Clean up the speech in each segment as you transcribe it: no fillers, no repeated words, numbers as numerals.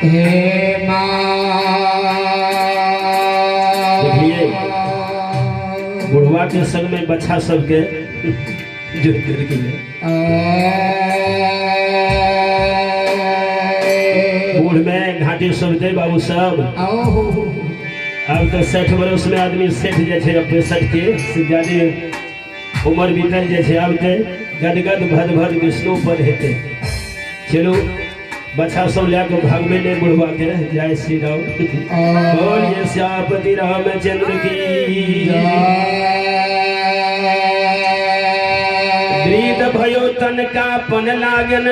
हे देखिए बुढ़वा के संग में बच्चा सबके जो बूढ़ में घाटी सब दे बाबू सब। अब तो 60 वर्ष में आदमी सेठ जैसे 65 के से ज्यादा उम्र बीतल जैसे अब तो गदगद भद भद विष्णु पर हेते। चलो बच्चा सब लेके भागवे ने बुढ़वा के जय श्री राम बोलिए श्यामपति रामचंद्र की। वृद्ध भयो तन का पन लागन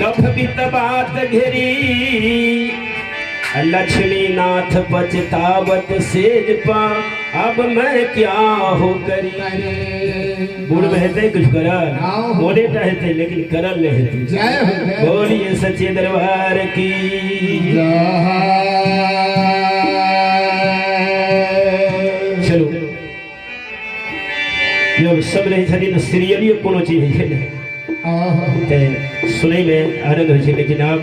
कफ बित बात घेरी लक्ष्मी नाथ पछतावत सेज पा अब मैं क्या हो करी। बूढ़ बहते कुछ करल मोड़े टहते लेकिन करल नहीं। बोलिए सच्चे दरबार की। चलो जब सब रही छथि तो सीरियली कोनो चीज है सुने में आनंद हो। लेकिन आप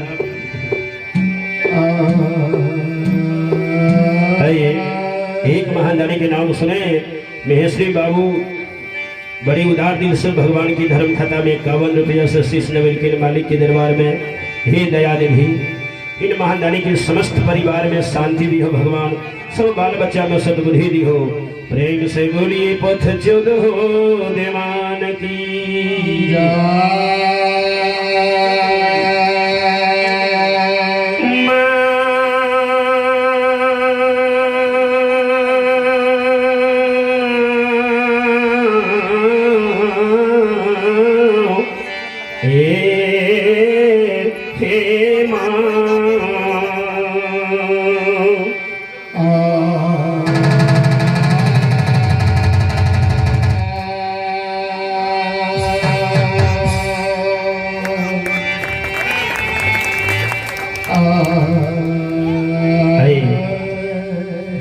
एक महादानी के नाम सुने महेश्वरी बाबू बड़ी उदार दिल से भगवान की धर्म खाता में 51 रुपया से शीश नवेल के मालिक के दरबार में हे दया निधि इन महादानी के समस्त परिवार में शांति दी हो भगवान। सब बाल बच्चा में सद्बुद्धि दी हो। प्रेम से बोलिए पथ चुद हो देवान की।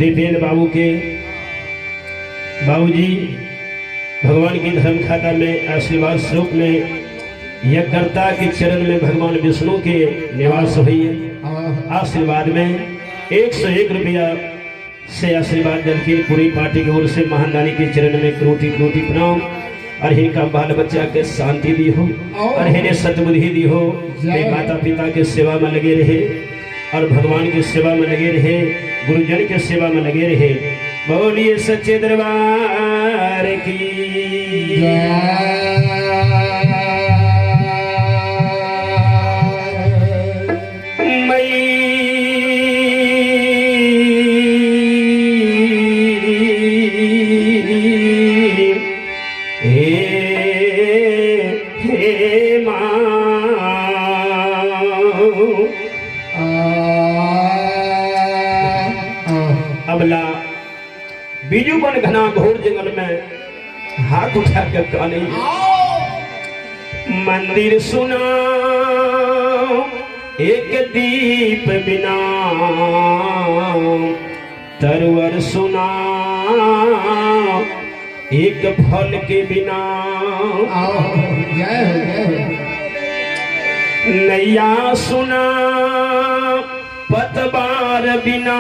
दीपेंद्र बाबू के बाबूजी भगवान की धर्म खाता में आशीर्वाद स्वरूप में यज्ञकर्ता के चरण में भगवान विष्णु के निवास हुई है। आशीर्वाद में 101 रुपया से आशीर्वाद दल की पूरी पार्टी की ओर से महादानी के चरण में कोटि कोटि प्रणाम। और इनका बाल बच्चा के शांति दी हो और इन्हें सद्बुद्धि दी हो। माता पिता के सेवा में लगे रहे और भगवान की सेवा में लगे रहे, गुरुजन के सेवा में लगे रहे। बोलिए सच्चे दरबार की। अबला बीजू बन घना घोर जंगल में हाथ उठा कर काने मंदिर सुना एक दीप बिना तरवर सुना एक फल के बिना नैया सुना पतवार बिना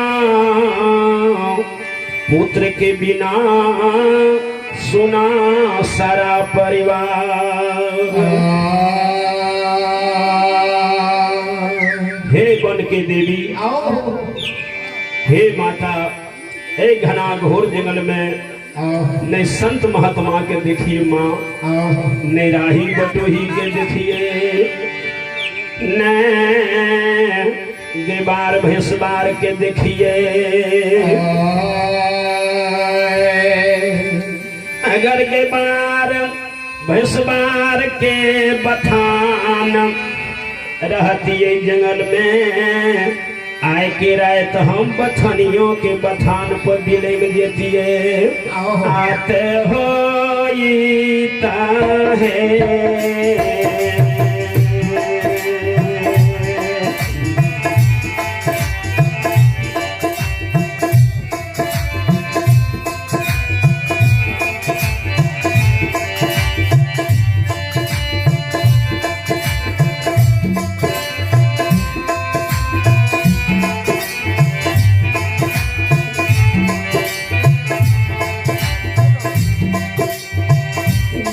पुत्र के बिना सुना सारा परिवार। हे वन के देवी हे माता हे घना घोर जंगल में न संत महात्मा के देखिए माँ न राही बटोही के देखिए न गेबार भैंसबार के देखिए। अगर गेबार भैंसबार के बथान रहती है जंगल में आए के राय तो हम बथनियों के बथान पर दिले में देती है। आते हो है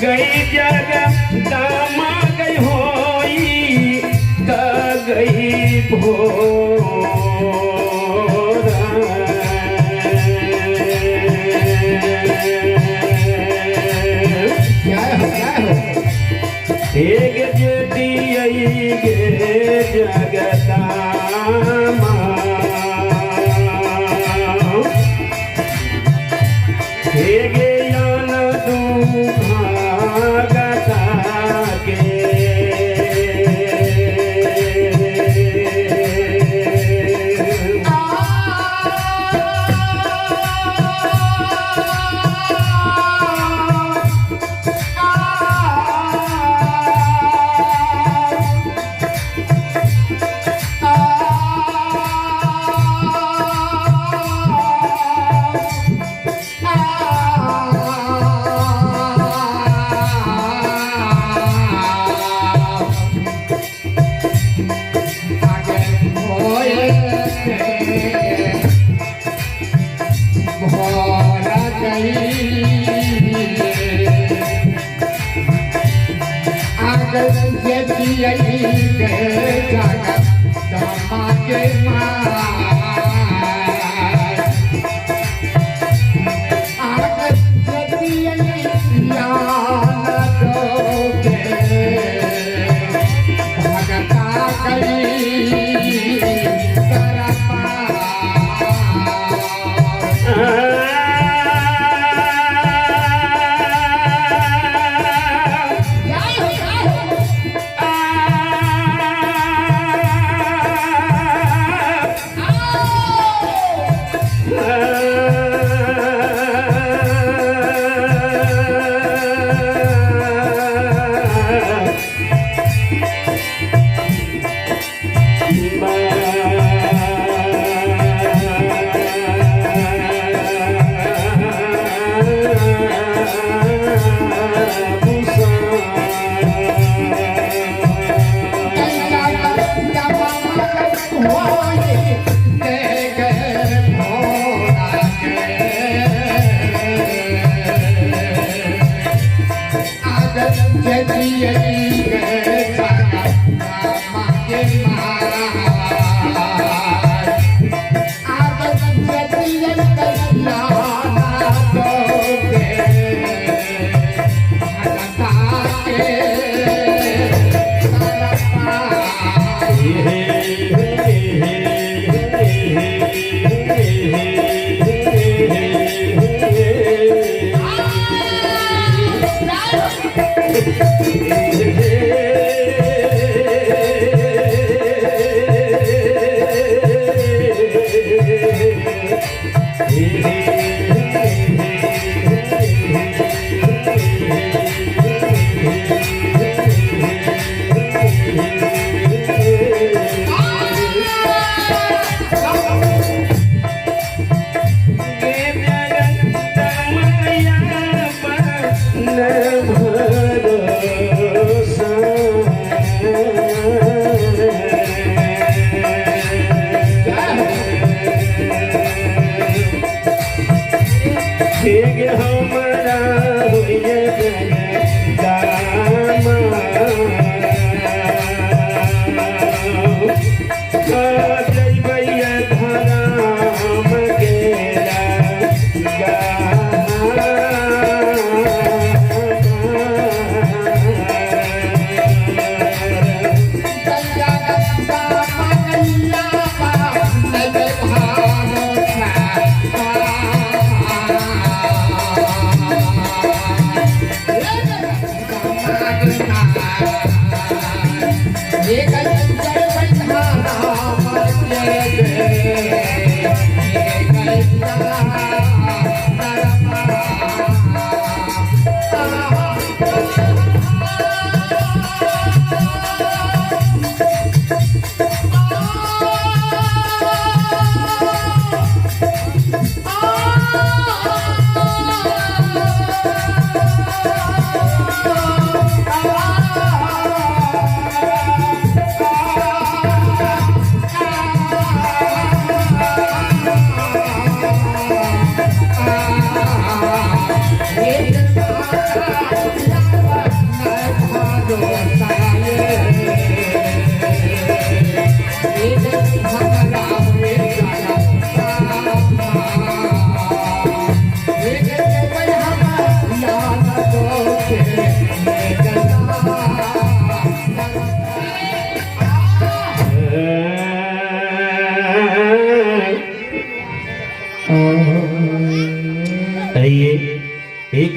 गई जग दामा गई होई का गई भोरा एक जेती गे जगदामा गे यान दूभागता के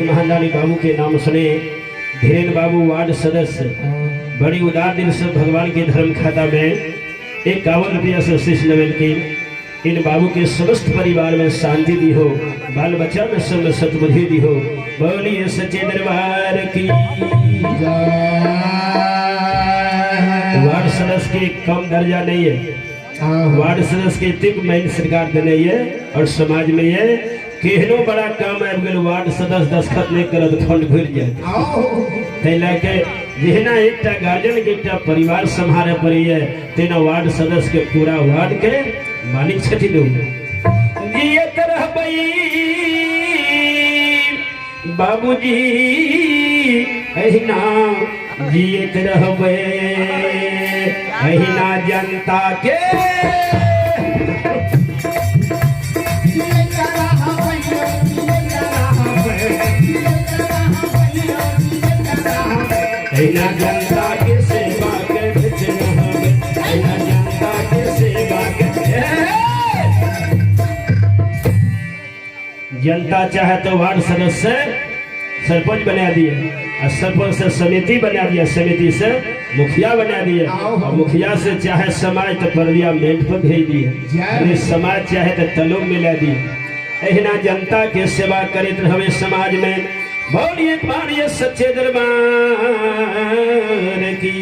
एक महादानी बाबू के नाम सुने, धीरेन्द्र बाबू वार्ड सदस्य, बड़ी उदार दिल से भगवान के धर्म खाता में 51 रुपया से शीश नवेल की। इन बाबू के समस्त परिवार में शांति दी हो, बाल बच्चा में सब में सतबुद्धि दी हो। बोलिए सच्चे दरबार की। वार्ड सदस्य के कम दर्जा नहीं है, वार्ड सदस्य के तिक मेन सरकार देने है। और समाज में ये केहनो बड़ा काम आबि गेल, वार्ड सदस्य दस्तखत नहीं करत फंड घुर जाए। तै लके जेना एकटा गार्जियन के एकटा परिवार संभाले पड़ी है, तेना वार्ड सदस्य के पूरा वार्ड के मालिक छथिन। जियत रहबई बाबूजी अहिना, जियत रहबे अहिना जनता के। अहिना जनता के सेवा करत रहबे, अहिना जनता के सेवा करत। जनता चाहे तो वार्ड सदस्य सरपंच बना दिए, और सरपंच से समिति बना दिया, समिति से मुखिया बना दिए, और मुखिया से चाहे समाज तो पार्लियामेंट पर भेज दिए, समाज चाहे तो तलों मिला दिए। अहिना जनता के सेवा करित रहे समाज में। बोलिए मारिए सच्चे दरबार की।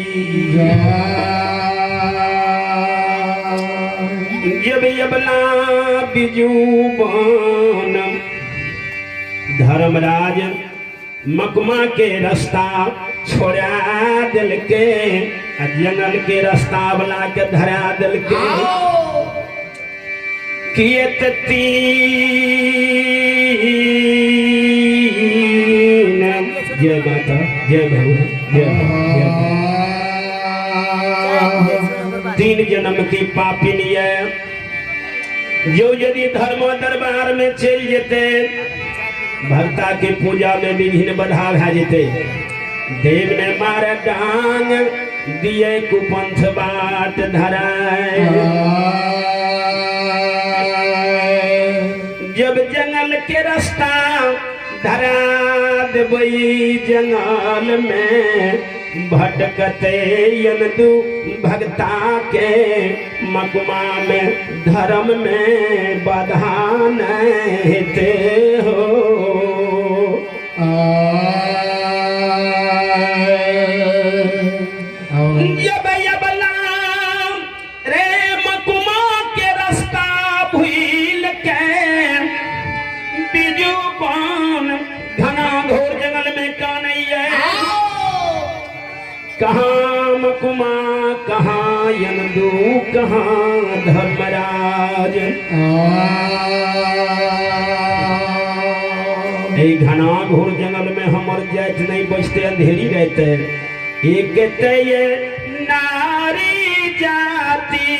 जब यबला बिजुबान धर्मराज मकमा के रास्ता छोड़ा दिल के, जंगल के रास्ता वाला के धरा दिल के। कियत जय माता, जय भगवान, जय तीन जन्म की पापिन है, जो यदि धर्म दरबार में चल जेते, भक्ता के पूजा में विघ्न बाधा भा जेते। देव ने मारे डांग दिए कुपंथ बाट धराए। जब जंगल के रास्ता धरा देबई, जंगल में भटकते यंदु भक्ता के, मकमा में धर्म में बाधा नहते हो। जब यबला रे मकमा के रास्ता भूल के, बिजुबान घना घोर जंगल में कानैया। कहाँ मकुमा, कहाँ यंदू, कहाँ धर्मराज। घना घोर जंगल में हमर जात नहीं बचते, अंधेरी रहते। एक ये नारी जाति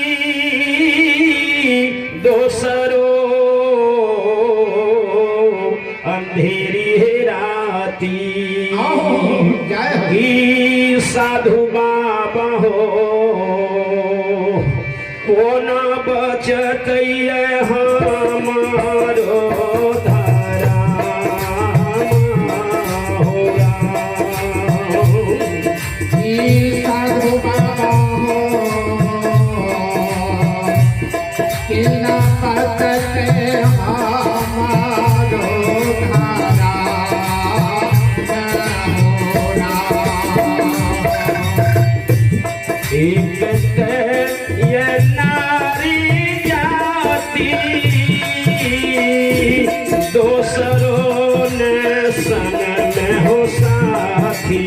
दोसरो अंधेरी राती। साधु बाबा हो कोना बचत हमारो धारा होगा। साधु बाबा हो केना बचत हमारो धारा ये नारी जाति दोसरों ने संग में हो साथी।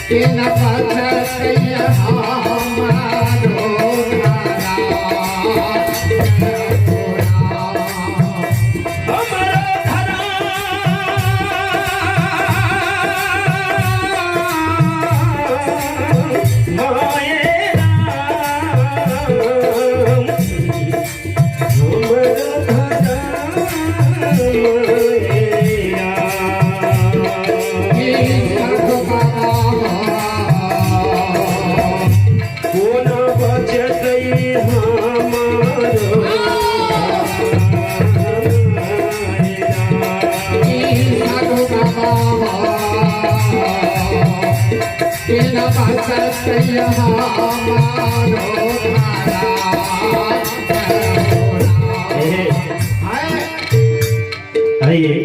के न पाछ हमारो मैया कोन बचतई हमारो आइए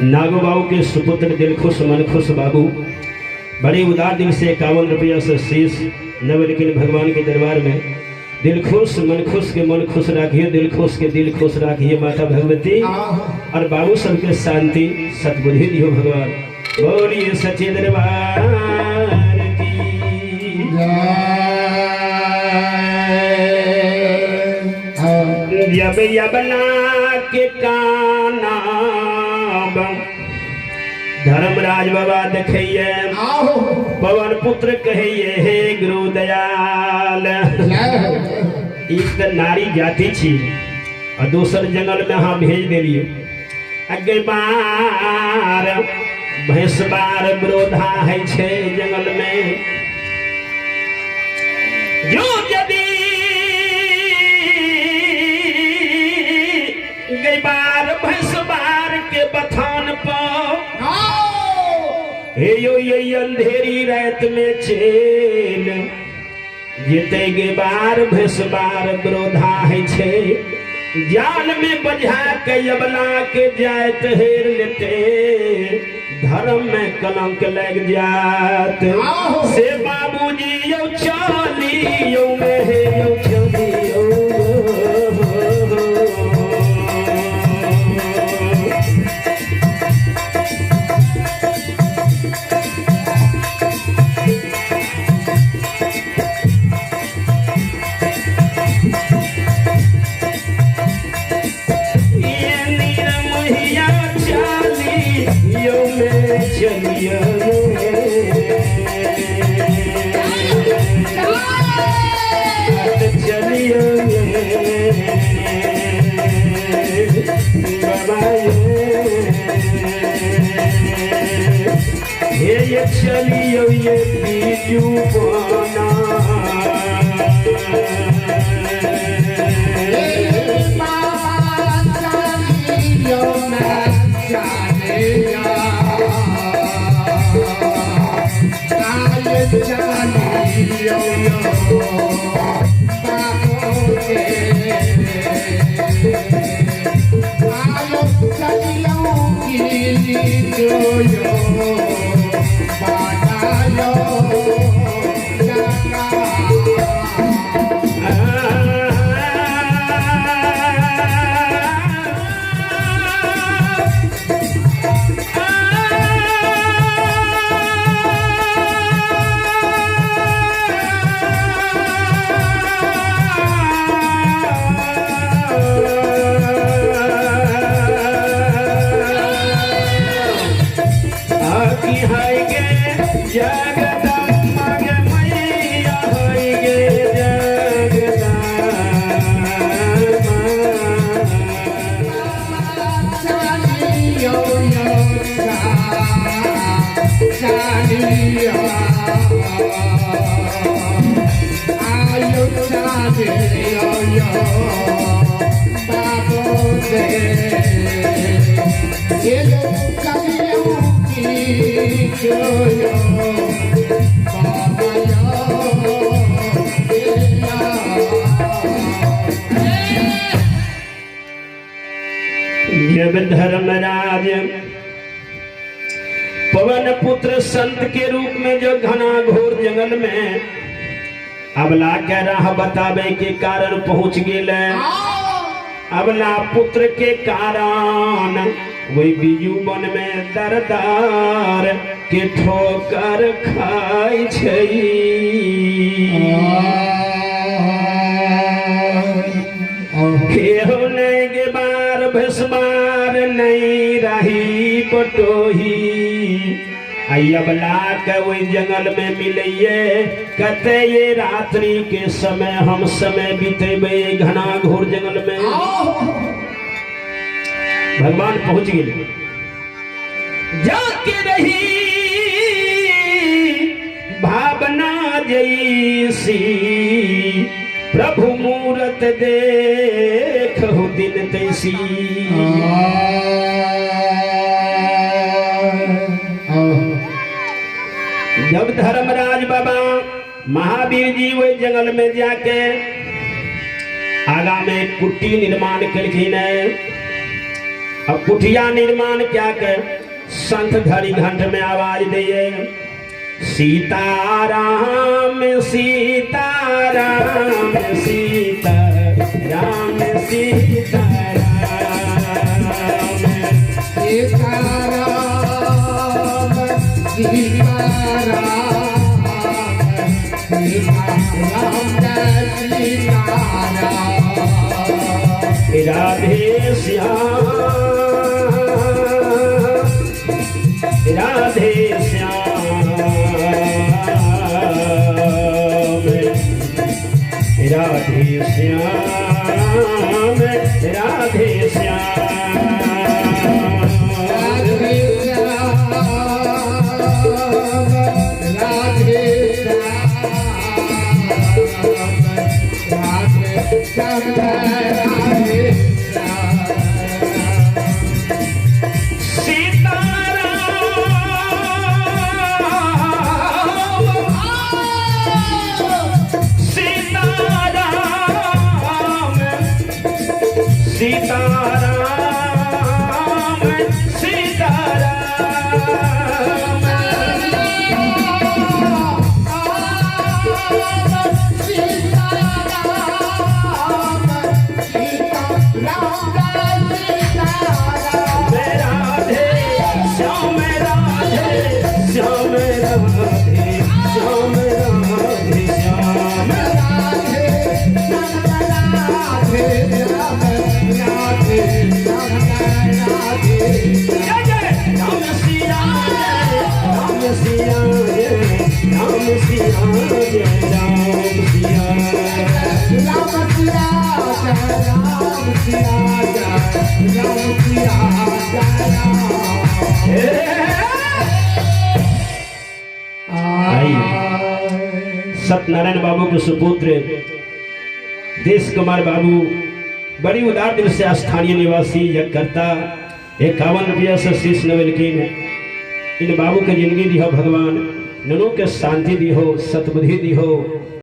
नागो बाबू के सुपुत्र दिलखुश मनखुश बाबू बड़े उदार दिल से 51 रुपया से शीश नवलकिन भगवान के दरबार में दिल खुश मन खुश के मन खुश राखिए, दिल खुश के दिल खुश राखिए माता भगवती, और बाबू सबके शांति सतबुद्धि दियो भगवान। बोलिए सच्चे दरबार की जब यबला के काना धर्मराज बाबा देखिए पवन पुत्र कहिए हे गुरु दयाल। एक नारी जाति छी और दूसर जंगल में हाँ भेज दिलिए। अगे बार भैंस बार विरोधा है छे जंगल में, जो यदि गई बार भैंस बार के बथान पर हे यो ये अंधेरी रात में चेल जीते गे बार भैंस बार विरोधा है छे, जान में बजा के यबला के जात हेर लेते, धर्म में कलंक लग जात से बाबूजी यो चली यो में है यो चली यो चलिए चलिए बाबा ये चलिए ये बीजू बना जब धर्मराज पवन पुत्र संत के रूप में जो घना घोर जंगल में अबला के राह बतावे के कारण पहुंच गए, अबला पुत्र के कारण वही बीजू वन में दरदार के ठोकर खाई छई। के बार भसबार नहीं रही पटोही, अबला के वही जंगल में मिलिए कहते ये रात्रि के समय हम समय बीतेबे घना घोर जंगल में। भगवान पहुंच गए जाके रही भावना जैसी प्रभु मूरत देखो दिन तैसी। जब धर्मराज बाबा महावीर जी वे जंगल में जाके आगा में कुटी निर्माण कलखिन। अब कुटिया निर्माण क्या कर संत घड़ी घंट में आवाज दिए सीताराम सीताराम सीताराम राधे श्याम राधे श्याम राधे श्याम राधे सीताराम सीताराम राधे श्याम राधे श्याम राधे श्याम राधे श्याम सत्यनारायण बाबू के सुपुत्र देश कुमार बाबू बड़ी उदार दिल से स्थानीय निवासी यज्ञकर्ता 51 रुपया से शीश नवलकीन इन बाबू के जिंदगी दी हो भगवान ननों के शांति दी हो सतबुद्धि दी हो